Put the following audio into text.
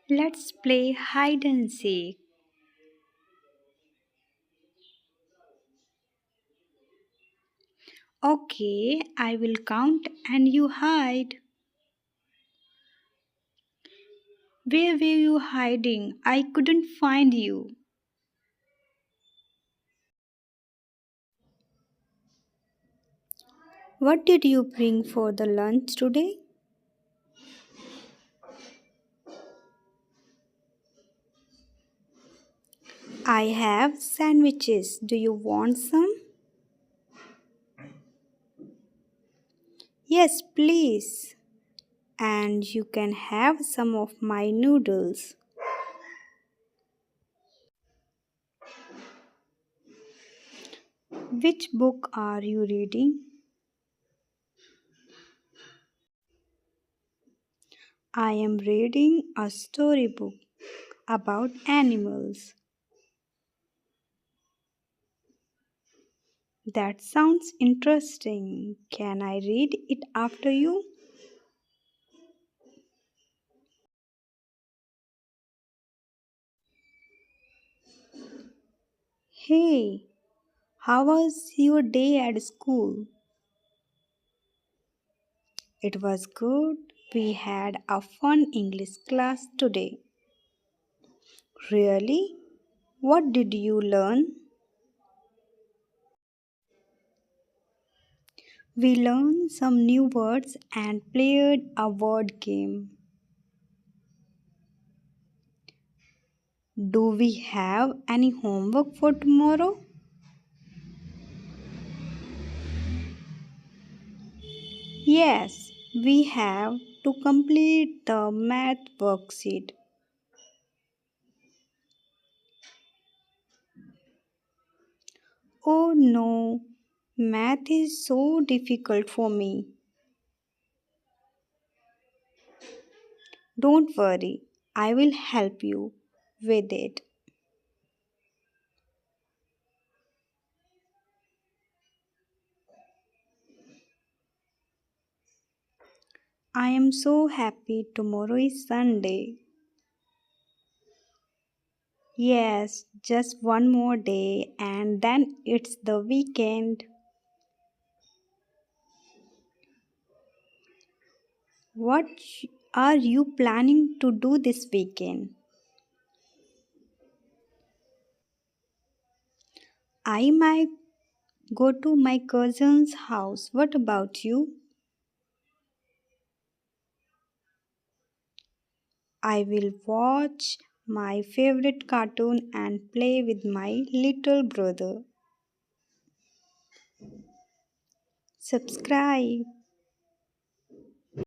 Let's play hide and seek. Okay, I will count and you hide. Where were you hiding? I couldn't find you. What did you bring for the lunch today? I have sandwiches. Do you want some? Yes, please. And you can have some of my noodles. Which book are you reading? I am reading a storybook about animals. That sounds interesting. Can I read it after you? Hey, how was your day at school? It was good. We had a fun English class today. Really? What did you learn? We learned some new words and played a word game. Do we have any homework for tomorrow? Yes, we have to complete the math worksheet. Oh no, math is so difficult for me. Don't worry, I will help you with it. I am so happy tomorrow is Sunday. Yes, just one more day and then it's the weekend. What are you planning to do this weekend? I might go to my cousin's house. What about you? I will watch my favorite cartoon and play with my little brother. Subscribe.